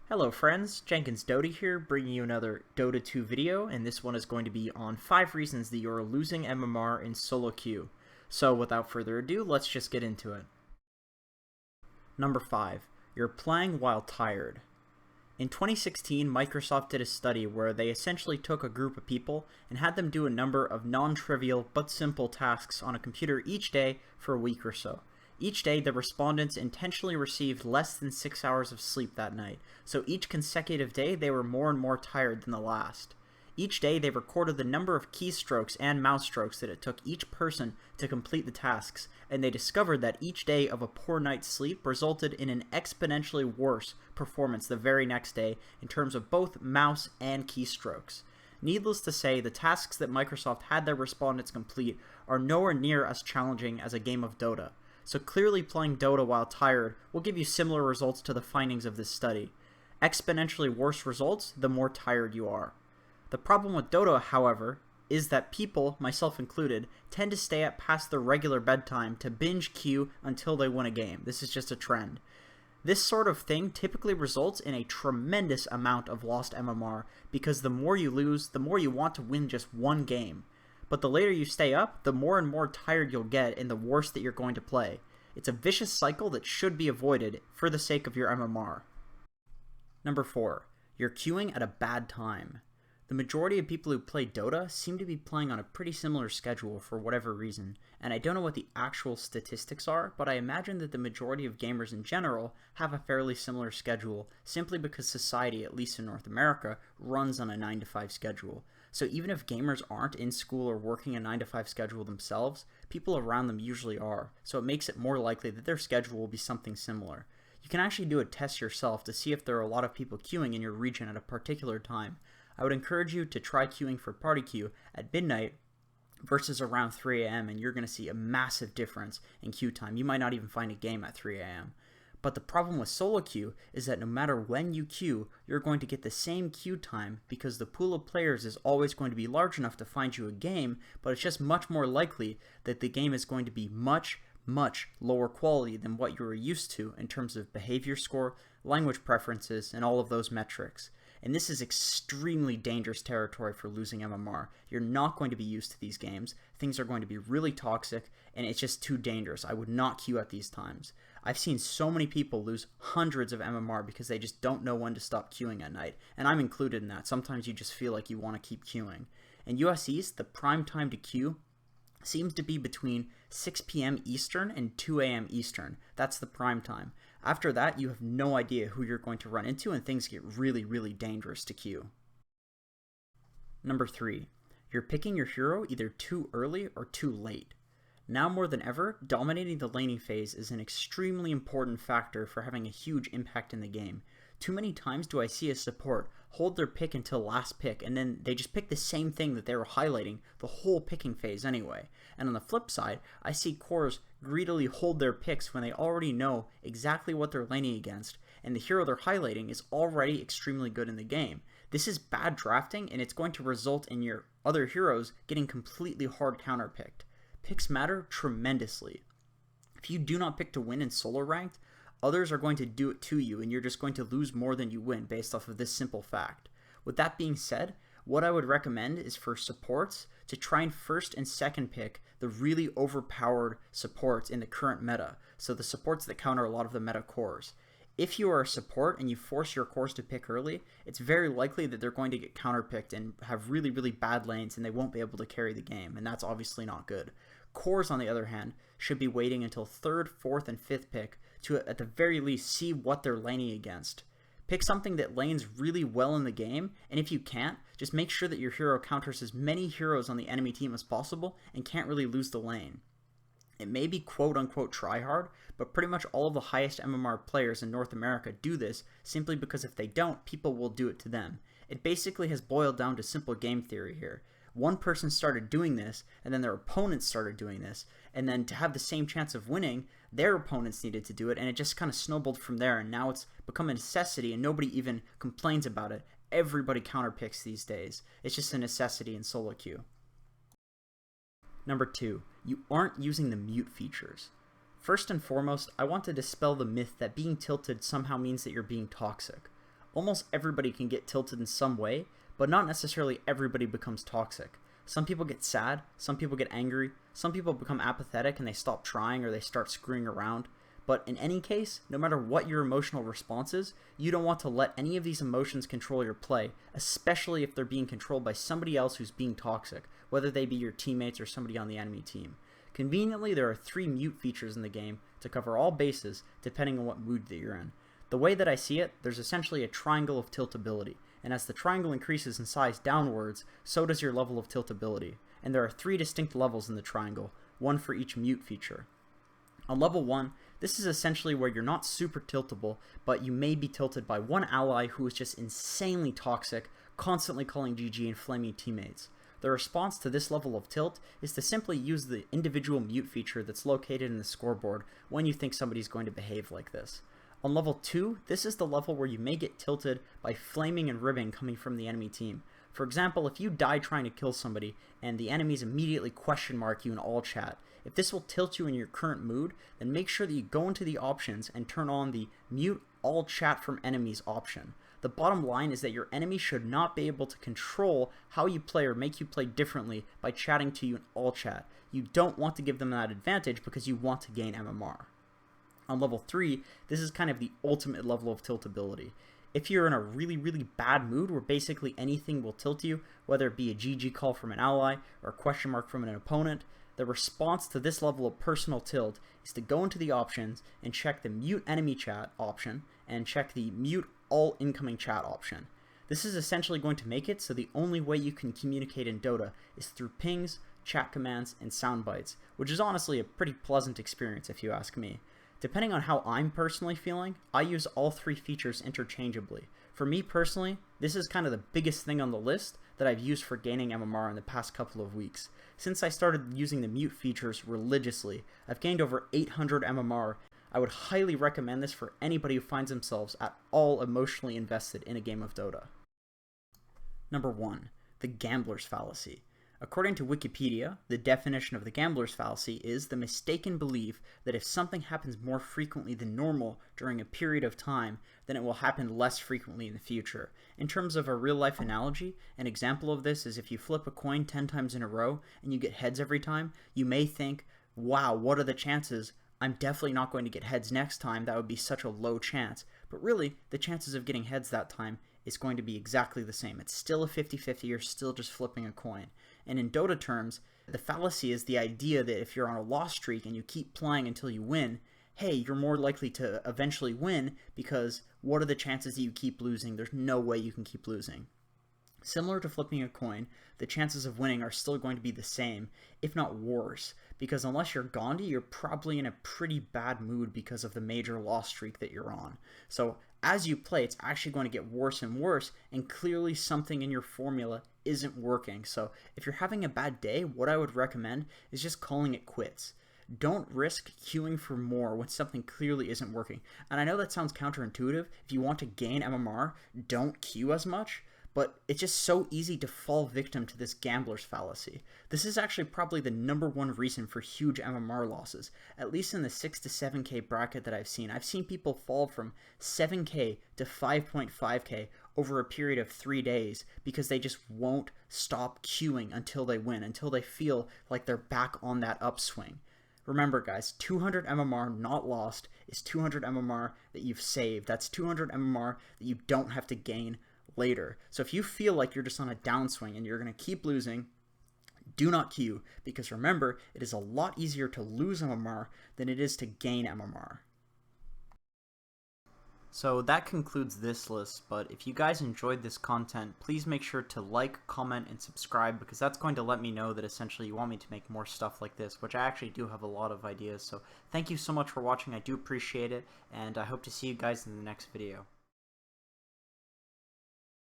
Hello friends, Jenkins here, bringing you another Dota 2 video, and this one is going to be on 5 reasons that you're losing MMR in solo queue. So without further ado, let's just get into it. Number 5. You're playing while tired. In 2016, Microsoft did a study where they essentially took a group of people and had them do a number of non-trivial but simple tasks on a computer each day for a week or so. Each day, the respondents intentionally received less than 6 hours of sleep that night, so each consecutive day they were more and more tired than the last. Each day, they recorded the number of keystrokes and mouse strokes that it took each person to complete the tasks, and they discovered that each day of a poor night's sleep resulted in an exponentially worse performance the very next day in terms of both mouse and keystrokes. Needless to say, the tasks that Microsoft had their respondents complete are nowhere near as challenging as a game of Dota. So clearly playing Dota while tired will give you similar results to the findings of this study. Exponentially worse results the more tired you are. The problem with Dota, however, is that people, myself included, tend to stay up past their regular bedtime to binge queue until they win a game. This is just a trend. This sort of thing typically results in a tremendous amount of lost MMR because the more you lose, the more you want to win just one game. But the later you stay up, the more and more tired you'll get and the worse that you're going to play. It's a vicious cycle that should be avoided for the sake of your MMR. Number 4. You're queuing at a bad time. The majority of people who play Dota seem to be playing on a pretty similar schedule for whatever reason, and I don't know what the actual statistics are, but I imagine that the majority of gamers in general have a fairly similar schedule simply because society, at least in North America, runs on a 9 to 5 schedule. So even if gamers aren't in school or working a 9 to 5 schedule themselves, people around them usually are, so it makes it more likely that their schedule will be something similar. You can actually do a test yourself to see if there are a lot of people queuing in your region at a particular time. I would encourage you to try queuing for party queue at midnight versus around 3 a.m. and you're going to see a massive difference in queue time. You might not even find a game at 3 a.m. But the problem with solo queue is that no matter when you queue, you're going to get the same queue time because the pool of players is always going to be large enough to find you a game, but it's just much more likely that the game is going to be much lower quality than what you were used to in terms of behavior score, language preferences, and all of those metrics. And this is extremely dangerous territory for losing MMR. You're not going to be used to these games. Things are going to be really toxic, and it's just too dangerous. I would not queue at these times. I've seen so many people lose hundreds of MMR because they just don't know when to stop queuing at night, and I'm included in that. Sometimes you just feel like you want to keep queuing. In US East, the prime time to queue seems to be between 6 p.m. Eastern and 2 a.m. Eastern. That's the prime time. After that, you have no idea who you're going to run into, and things get really dangerous to queue. Number 3. You're picking your hero either too early or too late. Now more than ever, dominating the laning phase is an extremely important factor for having a huge impact in the game. Too many times do I see a support hold their pick until last pick, and then they just pick the same thing that they were highlighting the whole picking phase anyway. And on the flip side, I see cores greedily hold their picks when they already know exactly what they're laning against, and the hero they're highlighting is already extremely good in the game. This is bad drafting, and it's going to result in your other heroes getting completely hard counterpicked. Picks matter tremendously. If you do not pick to win in solo ranked, others are going to do it to you, and you're just going to lose more than you win based off of this simple fact. With that being said, what I would recommend is for supports to try and first and second pick the really overpowered supports in the current meta, so the supports that counter a lot of the meta cores. If you are a support and you force your cores to pick early, it's very likely that they're going to get counterpicked and have really bad lanes, and they won't be able to carry the game, and that's obviously not good. Cores, on the other hand, should be waiting until 3rd, 4th, and 5th pick to, at the very least, see what they're laning against. Pick something that lanes really well in the game, and if you can't, just make sure that your hero counters as many heroes on the enemy team as possible and can't really lose the lane. It may be quote-unquote tryhard, but pretty much all of the highest MMR players in North America do this simply because if they don't, people will do it to them. It basically has boiled down to simple game theory here. One person started doing this, and then their opponents started doing this, and then to have the same chance of winning, their opponents needed to do it, and it just kind of snowballed from there, and now it's become a necessity, and nobody even complains about it. Everybody counterpicks these days. It's just a necessity in solo queue. Number 2. You aren't using the mute features. First and foremost, I want to dispel the myth that being tilted somehow means that you're being toxic. almost everybody can get tilted in some way, but not necessarily everybody becomes toxic. Some people get sad, some people get angry, some people become apathetic and they stop trying or they start screwing around. But in any case, no matter what your emotional response is, you don't want to let any of these emotions control your play, especially if they're being controlled by somebody else who's being toxic, whether they be your teammates or somebody on the enemy team. Conveniently, there are 3 mute features in the game to cover all bases depending on what mood that you're in. The way that I see it, there's essentially a triangle of tiltability, and as the triangle increases in size downwards, so does your level of tiltability. And there are 3 distinct levels in the triangle, one for each mute feature. On level 1, this is essentially where you're not super tiltable, but you may be tilted by one ally who is just insanely toxic, constantly calling GG and flaming teammates. The response to this level of tilt is to simply use the individual mute feature that's located in the scoreboard when you think somebody's going to behave like this. On level 2, this is the level where you may get tilted by flaming and ribbing coming from the enemy team. For example, if you die trying to kill somebody and the enemies immediately question mark you in all chat, if this will tilt you in your current mood, then make sure that you go into the options and turn on the mute all chat from enemies option. The bottom line is that your enemy should not be able to control how you play or make you play differently by chatting to you in all chat. You don't want to give them that advantage because you want to gain MMR. On level 3, this is kind of the ultimate level of tiltability. If you're in a really bad mood where basically anything will tilt you, whether it be a GG call from an ally or a question mark from an opponent, the response to this level of personal tilt is to go into the options and check the mute enemy chat option and check the mute all incoming chat option. This is essentially going to make it so the only way you can communicate in Dota is through pings, chat commands, and sound bites, which is honestly a pretty pleasant experience if you ask me. Depending on how I'm personally feeling, I use all 3 features interchangeably. For me personally, this is kind of the biggest thing on the list that I've used for gaining MMR in the past couple of weeks. Since I started using the mute features religiously, I've gained over 800 MMR. I would highly recommend this for anybody who finds themselves at all emotionally invested in a game of Dota. Number 1. The Gamblers Fallacy. According to Wikipedia, the definition of the Gamblers Fallacy is the mistaken belief that if something happens more frequently than normal during a period of time, then it will happen less frequently in the future. In terms of a real-life analogy, an example of this is if you flip a coin 10 times in a row and you get heads every time, you may think, wow, what are the chances? I'm definitely not going to get heads next time, that would be such a low chance. But really, the chances of getting heads that time is going to be exactly the same. It's still a 50-50, you're still just flipping a coin. And in Dota terms, the fallacy is the idea that if you're on a loss streak and you keep playing until you win, hey, you're more likely to eventually win because what are the chances that you keep losing? There's no way you can keep losing. Similar to flipping a coin, the chances of winning are still going to be the same, if not worse, because unless you're Gandhi, you're probably in a pretty bad mood because of the major loss streak that you're on. So as you play, it's actually going to get worse and worse, and clearly something in your formula isn't working. So if you're having a bad day, what I would recommend is just calling it quits. Don't risk queuing for more when something clearly isn't working. And I know that sounds counterintuitive. If you want to gain MMR, don't queue as much. But it's just so easy to fall victim to this gambler's fallacy. This is actually probably the #1 reason for huge MMR losses, at least in the 6 to 7k bracket that I've seen. I've seen people fall from 7k to 5.5k over a period of 3 days because they just won't stop queuing until they win, until they feel like they're back on that upswing. Remember guys, 200 MMR not lost is 200 MMR that you've saved. That's 200 MMR that you don't have to gain later. So if you feel like you're just on a downswing and you're going to keep losing, do not queue, because remember, it is a lot easier to lose MMR than it is to gain MMR. So that concludes this list, but if you guys enjoyed this content, please make sure to like, comment, and subscribe, because that's going to let me know that essentially you want me to make more stuff like this, which I actually do have a lot of ideas. So thank you so much for watching, I do appreciate it, and I hope to see you guys in the next video.